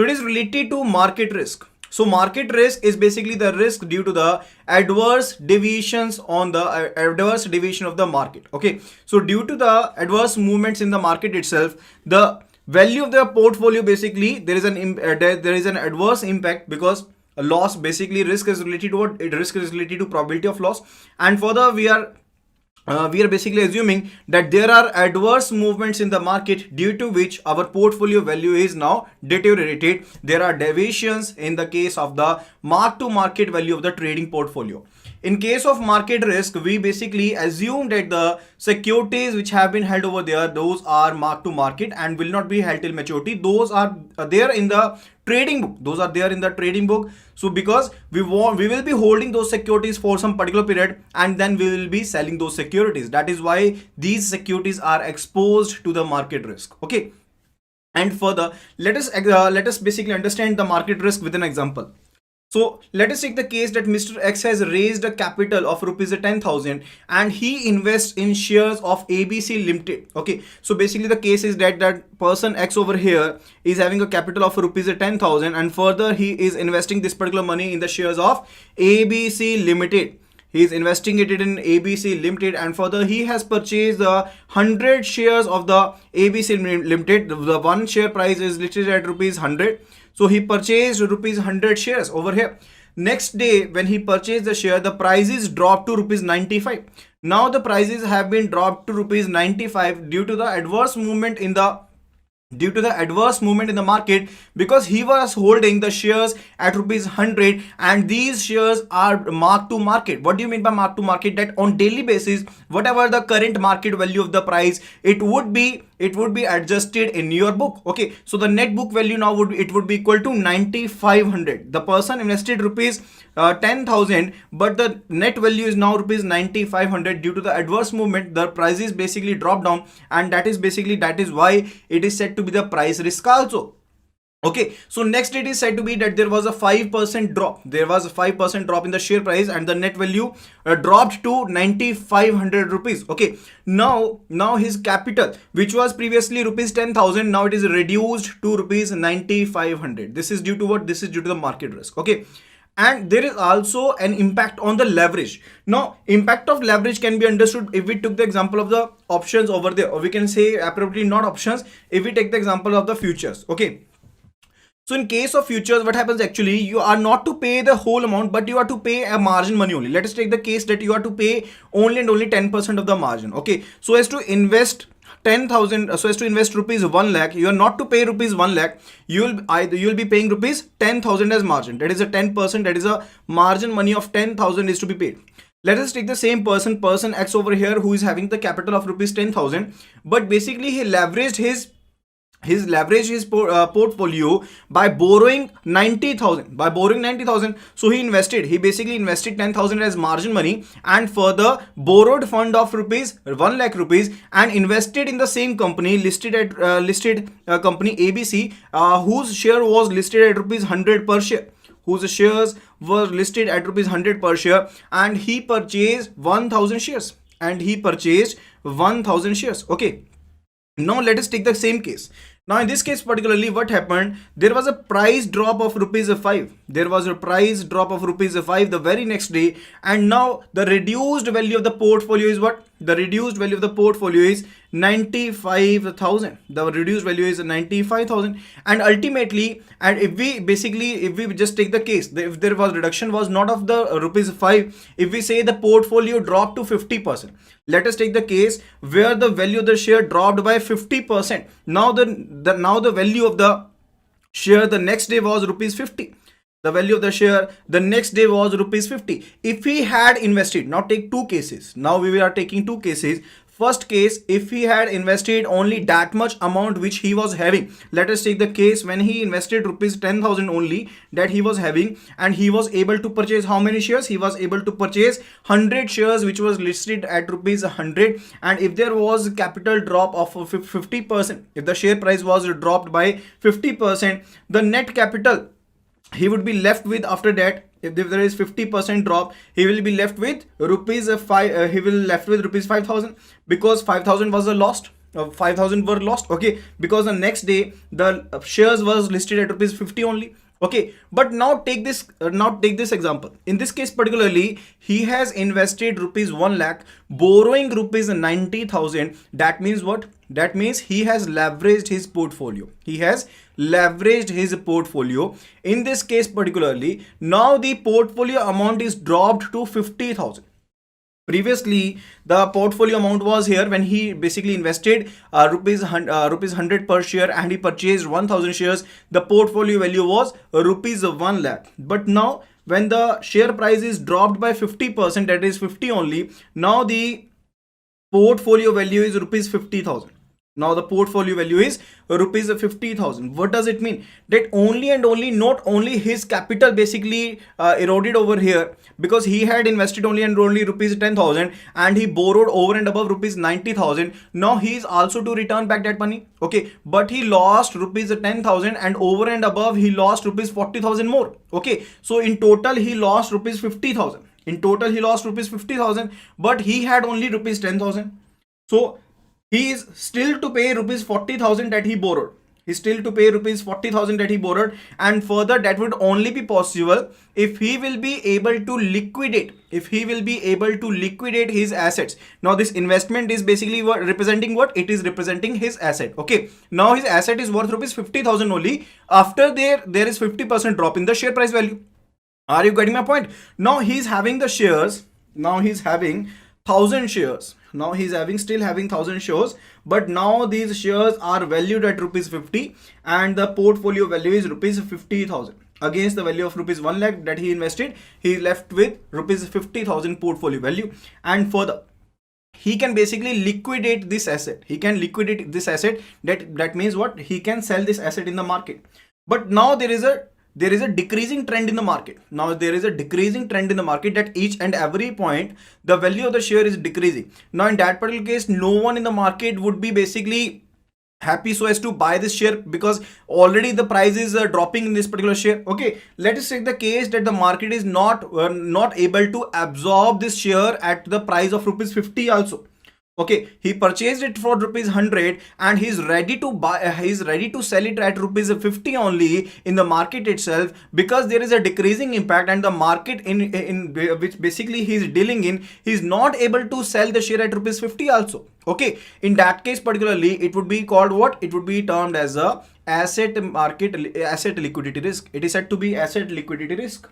So it is related to market risk. So market risk is basically the risk due to the adverse deviations on the adverse deviation of the market. Okay, so due to the adverse movements in the market itself, the value of the portfolio, basically there is an adverse impact, because a loss, basically risk is related to what? Risk is related to probability of loss. And further we are basically assuming that there are adverse movements in the market due to which our portfolio value is now deteriorated. There are deviations in the case of the mark to market value of the trading portfolio. In case of market risk, we basically assume that the securities which have been held over there, those are mark to market and will not be held till maturity. Those are there in the trading book. Those are there in the trading book. So because we will be holding those securities for some particular period, and then we will be selling those securities. That is why these securities are exposed to the market risk. Okay. And further, let us basically understand the market risk with an example. So let us take the case that Mr. X has raised a capital of rupees 10,000 and he invests in shares of ABC Limited. Okay, so basically the case is that person X over here is having a capital of rupees 10,000, and further he is investing this particular money in the shares of ABC Limited. He is investing it in ABC Limited, and further he has purchased 100 shares of the ABC Limited. The one share price is listed at rupees 100. So he purchased rupees 100 shares over here. Next day when he purchased the share, the prices dropped to rupees 95. Now the prices have been dropped to rupees 95 due to the adverse movement in the market, because he was holding the shares at rupees 100, and these shares are marked to market. What do you mean by mark to market? That on daily basis, whatever the current market value of the price, it would be adjusted in your book. Okay, so the net book value now would be equal to 9500. The person invested rupees 10,000, but the net value is now rupees 9500. Due to the adverse movement, the prices basically drop down, and that is why it is said to be the price risk also. Okay, so next it is said to be that there was a 5% drop. There was a 5% drop in the share price, and the net value dropped to 9500 rupees. Okay, now his capital, which was previously rupees 10,000, now it is reduced to rupees 9500. This is due to what? This is due to the market risk. Okay, and there is also an impact on the leverage. Now impact of leverage can be understood if we took the example of the options over there, or we can say appropriately not options, if we take the example of the futures. Okay, so in case of futures, what happens actually, you are not to pay the whole amount, but you are to pay a margin money only. Let us take the case that you are to pay only and only 10% of the margin. Okay, so as to invest 10,000, so as to invest rupees 1 lakh, you are not to pay rupees 1 lakh. You will be paying rupees 10,000 as margin. That is a 10%. That is a margin money of 10,000 is to be paid. Let us take the same person X over here, who is having the capital of rupees 10,000, but basically he leveraged his portfolio by borrowing 90,000. So he basically invested 10,000 as margin money, and further borrowed fund of rupees 1 lakh rupees and invested in the same company, listed company ABC, whose share was listed at rupees 100 per share. Whose shares were listed at rupees 100 per share, and he purchased 1,000 shares. Okay, now let us take the same case. Now in this case particularly, what happened, there was a price drop of rupees 5. There was a price drop of rupees 5 the very next day, and now the reduced value of the portfolio is what? The reduced value of the portfolio is 95,000. The reduced value is 95,000, and ultimately, and if we just take the case, if there was reduction was not of the rupees 5, if we say the portfolio dropped to 50%, let us take the case where the value of the share dropped by 50%. Now the value of the share the next day was rupees 50. The value of the share the next day was rupees 50. If he had invested, now take two cases. Now we are taking two cases. First case, if he had invested only that much amount which he was having, let us take the case when he invested rupees 10,000 only that he was having, and he was able to purchase how many shares? He was able to purchase 100 shares which was listed at rupees 100. And if there was capital drop of 50%, if the share price was dropped by 50%, the net capital he would be left with after that, if there is 50% drop, he will be left with rupees 5,000, because 5,000 was a lost. 5,000 were lost, okay, because the next day the shares was listed at rupees 50 only. Okay, but now take this example. In this case particularly, he has invested rupees 1 lakh, borrowing rupees 90,000. That means what? That means he has leveraged his portfolio. He has leveraged his portfolio. In this case particularly, now the portfolio amount is dropped to 50,000. Previously the portfolio amount was here when he basically invested rupees 100 per share and he purchased 1000 shares. The portfolio value was rupees 1 lakh. But now when the share price is dropped by 50%, that is 50 only, now the portfolio value is rupees 50,000. Now the portfolio value is rupees 50,000. What does it mean? That only and only, not only his capital basically eroded over here, because he had invested only and only rupees 10,000 and he borrowed over and above rupees 90,000. Now he is also to return back that money. Okay, but he lost rupees 10,000 and over and above he lost rupees 40,000 more. Okay, so in total he lost rupees 50,000. In total he lost rupees 50,000, but he had only rupees 10,000. So he is still to pay rupees 40,000 that he borrowed. He's still to pay rupees 40,000 that he borrowed, and further that would only be possible if he will be able to liquidate, his assets. Now this investment is basically representing what? It is representing his asset. Okay, now his asset is worth rupees 50,000 only. After there is 50% drop in the share price value. Are you getting my point? Now he's having the shares. Now he's having 1,000 shares. Now he's still having 1,000 shares, but now these shares are valued at rupees 50 and the portfolio value is rupees 50,000. Against the value of rupees 1 lakh that he invested, he is left with rupees 50,000 portfolio value. And further, he can basically liquidate this asset. That means what? He can sell this asset in the market. But now there is a decreasing trend in the market. That each and every point the value of the share is decreasing. Now in that particular case, no one in the market would be basically happy so as to buy this share, because already the price is dropping in this particular share. Okay, let us take the case that the market is not able to absorb this share at the price of rupees 50 also. Okay, he purchased it for rupees 100 and he's ready to buy, he's ready to sell it at rupees 50 only in the market itself, because there is a decreasing impact and the market in which basically he's dealing in, he's not able to sell the share at rupees 50 also. Okay, in that case particularly, it would be called what? It would be termed as a asset liquidity risk. It is said to be asset liquidity risk.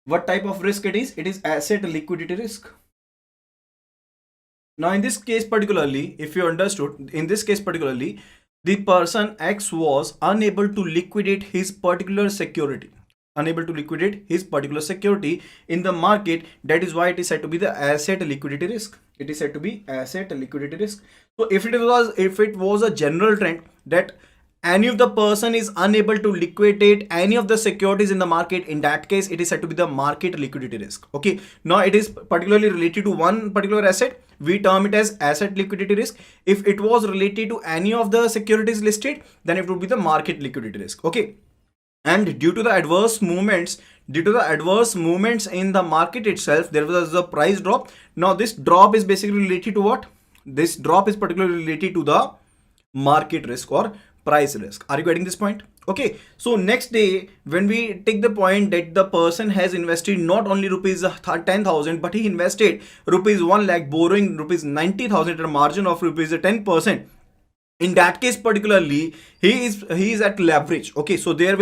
What type of risk it is? It is asset liquidity risk. Now in this case particularly, if you understood, in this case particularly, the person X was unable to liquidate his particular security. In the market. That is why it is said to be the asset liquidity risk. So if it was a general trend that any of the person is unable to liquidate any of the securities in the market, in that case it is said to be the market liquidity risk. Okay, now it is particularly related to one particular asset, we term it as asset liquidity risk. If it was related to any of the securities listed, then it would be the market liquidity risk. Okay, and due to the adverse movements in the market itself, there was a price drop. Now this drop is basically related to what? This drop is particularly related to the market risk or price risk. Are you getting this point? Okay, so next day when we take the point that the person has invested not only rupees 10,000, but he invested rupees 1 lakh, borrowing rupees 90,000 at a margin of rupees 10%. In that case particularly, he is at leverage. Okay, so there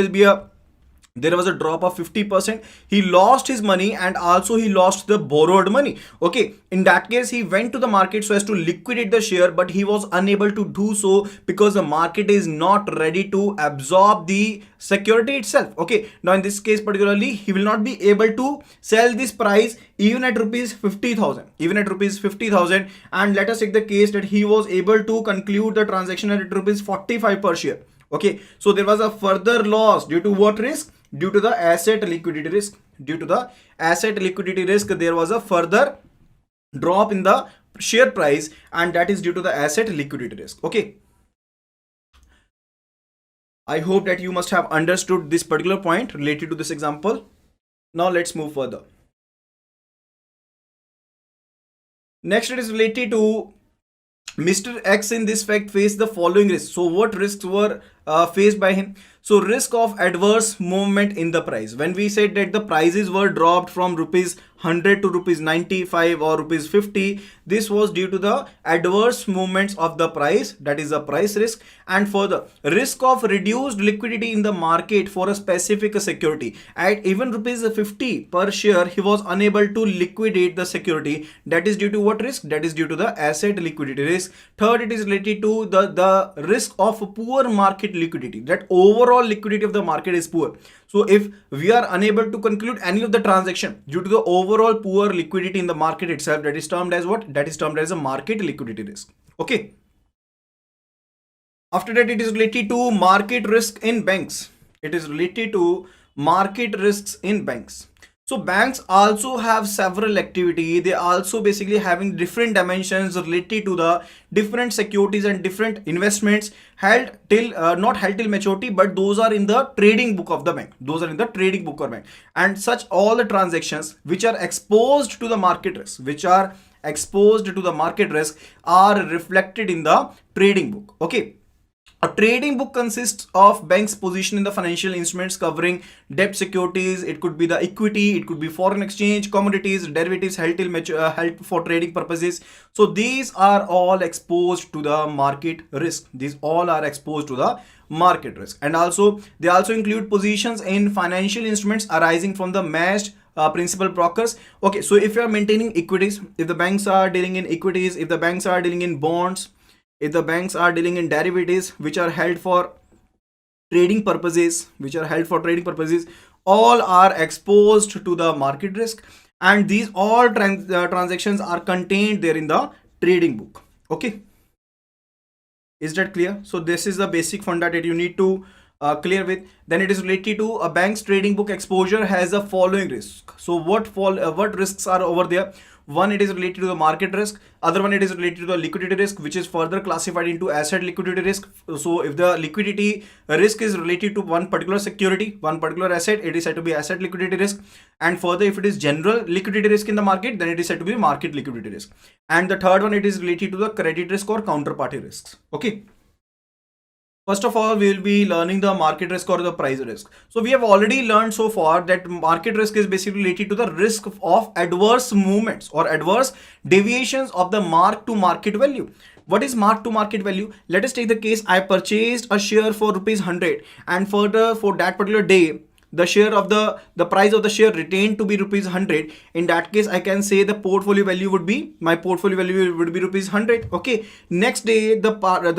was a drop of 50%. He lost his money and also he lost the borrowed money. Okay, in that case he went to the market so as to liquidate the share, but he was unable to do so because the market is not ready to absorb the security itself. Okay, now in this case particularly, he will not be able to sell this price even at rupees 50,000. And let us take the case that he was able to conclude the transaction at rupees 45 per share. Okay, so there was a further loss due to what risk? Due to the asset liquidity risk. There was a further drop in the share price, and that is due to the asset liquidity risk. Okay, I hope that you must have understood this particular point related to this example. Now let's move further. Next, it is related to Mr. X in this fact faced the following risks. So what risks were faced by him? So risk of adverse movement in the price. When we said that the prices were dropped from rupees 100 to rupees 95 or rupees 50, this was due to the adverse movements of the price, that is the price risk. And further, risk of reduced liquidity in the market for a specific security. At even rupees 50 per share, he was unable to liquidate the security. That is due to what risk? That is due to the asset liquidity risk. Third, it is related to the risk of poor market liquidity, that overall liquidity of the market is poor. So if we are unable to conclude any of the transaction due to the overall poor liquidity in the market itself, that is termed as what? That is termed as a market liquidity risk. Okay. After that, it is related to market risk in banks. It is related to market risks in banks. So banks also have several activity. They also basically having different dimensions related to the different securities and different investments held till not held till maturity, but those are in the trading book of the bank. Those are in the trading book of bank, and such all the transactions which are exposed to the market risk, are reflected in the trading book. Okay. A trading book consists of bank's position in the financial instruments covering debt securities. It could be the equity, it could be foreign exchange, commodities, derivatives held till held for trading purposes. So these are all exposed to the market risk. These all are exposed to the market risk, and also they also include positions in financial instruments arising from the matched principal brokers. Okay, so if you are maintaining equities, if the banks are dealing in equities, if the banks are dealing in bonds, if the banks are dealing in derivatives which are held for trading purposes, all are exposed to the market risk, and these all transactions are contained there in the trading book. Okay, is that clear? So this is the basic funda that you need to clear with. Then it is related to a bank's trading book exposure has the following risk. So what risks are over there? One, it is related to the market risk. Other one, it is related to the liquidity risk, which is further classified into asset liquidity risk. So if the liquidity risk is related to one particular security, one particular asset, it is said to be asset liquidity risk. And further, if it is general liquidity risk in the market, then it is said to be market liquidity risk. And the third one, it is related to the credit risk or counterparty risks. Okay. First of all, we will be learning the market risk or the price risk. So we have already learned so far that market risk is basically related to the risk of adverse movements or adverse deviations of the mark to market value. What is mark to market value? Let us take the case I purchased a share for rupees 100, and further for that particular day the share of the price of the share retained to be rupees 100. In that case, I can say the portfolio value would be rupees 100. Okay, next day the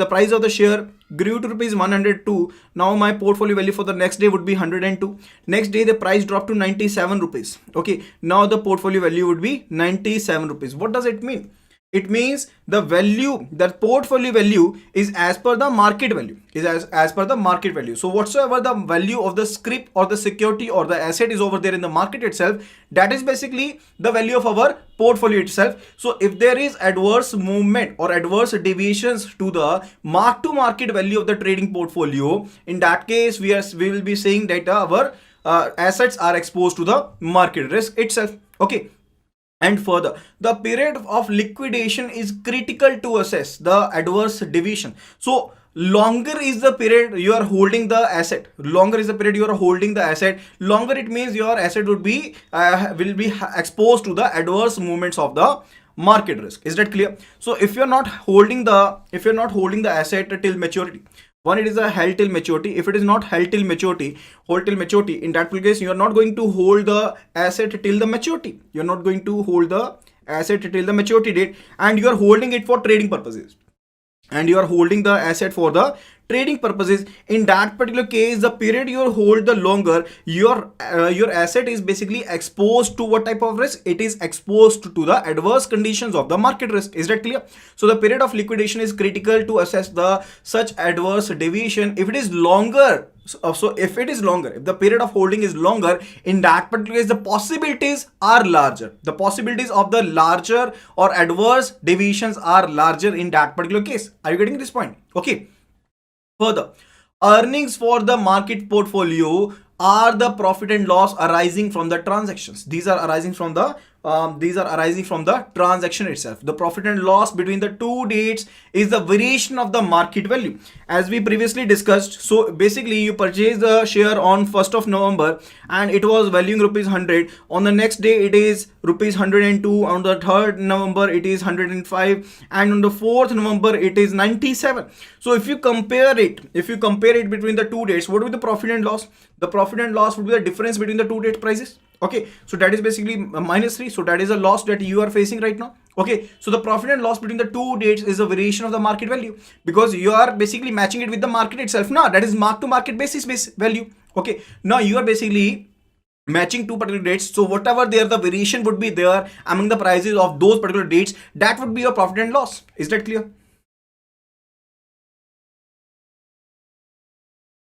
price of the share grew to rupees 102. Now my portfolio value for the next day would be 102. Next day the price dropped to 97 rupees. Okay, now the portfolio value would be 97 rupees. What does it mean? It means the value, the portfolio value is as per the market value, as per the market value. So whatsoever the value of the scrip or the security or the asset is over there in the market itself, that is basically the value of our portfolio itself. So if there is adverse movement or adverse deviations to the mark to market value of the trading portfolio, in that case we will be saying that our assets are exposed to the market risk itself. Okay. And further, the period of liquidation is critical to assess the adverse deviation. So longer is the period you are holding the asset, longer it means your asset would be will be exposed to the adverse movements of the market risk. Is that clear? So if you're not holding the asset till maturity, one, it is a held till maturity. If it is not held till maturity, hold till maturity, in that case you are not going to hold the asset till the maturity. You are not going to hold the asset till the maturity date, and you are holding it for trading purposes, and you are holding the asset for the trading purposes. In that particular case, the period you hold the longer, your asset is basically exposed to what type of risk? It is exposed to the adverse conditions of the market risk. Is that clear? So the period of liquidation is critical to assess the such adverse deviation. If it is longer, if the period of holding is longer, in that particular case the possibilities are larger. The possibilities of the larger or adverse deviations are larger in that particular case. Are you getting this point? Okay. Further, earnings for the market portfolio are the profit and loss arising from the transactions. These are arising from the these are arising from the transaction itself. The profit and loss between the two dates is the variation of the market value, as we previously discussed. So basically you purchase the share on 1st of November and it was valuing rupees 100. On the next day it is rupees 102. On the 3rd November it is 105, and on the 4th November it is 97. So if you compare it between the two dates, what would be the profit and loss? The profit and loss would be the difference between the two date prices. Okay, so that is basically -3. So that is a loss that you are facing right now. Okay, so the profit and loss between the two dates is a variation of the market value, because you are basically matching it with the market itself. Now that is mark to market basis value. Okay, now you are basically matching two particular dates. So whatever there the variation would be there among the prices of those particular dates, that would be your profit and loss. Is that clear?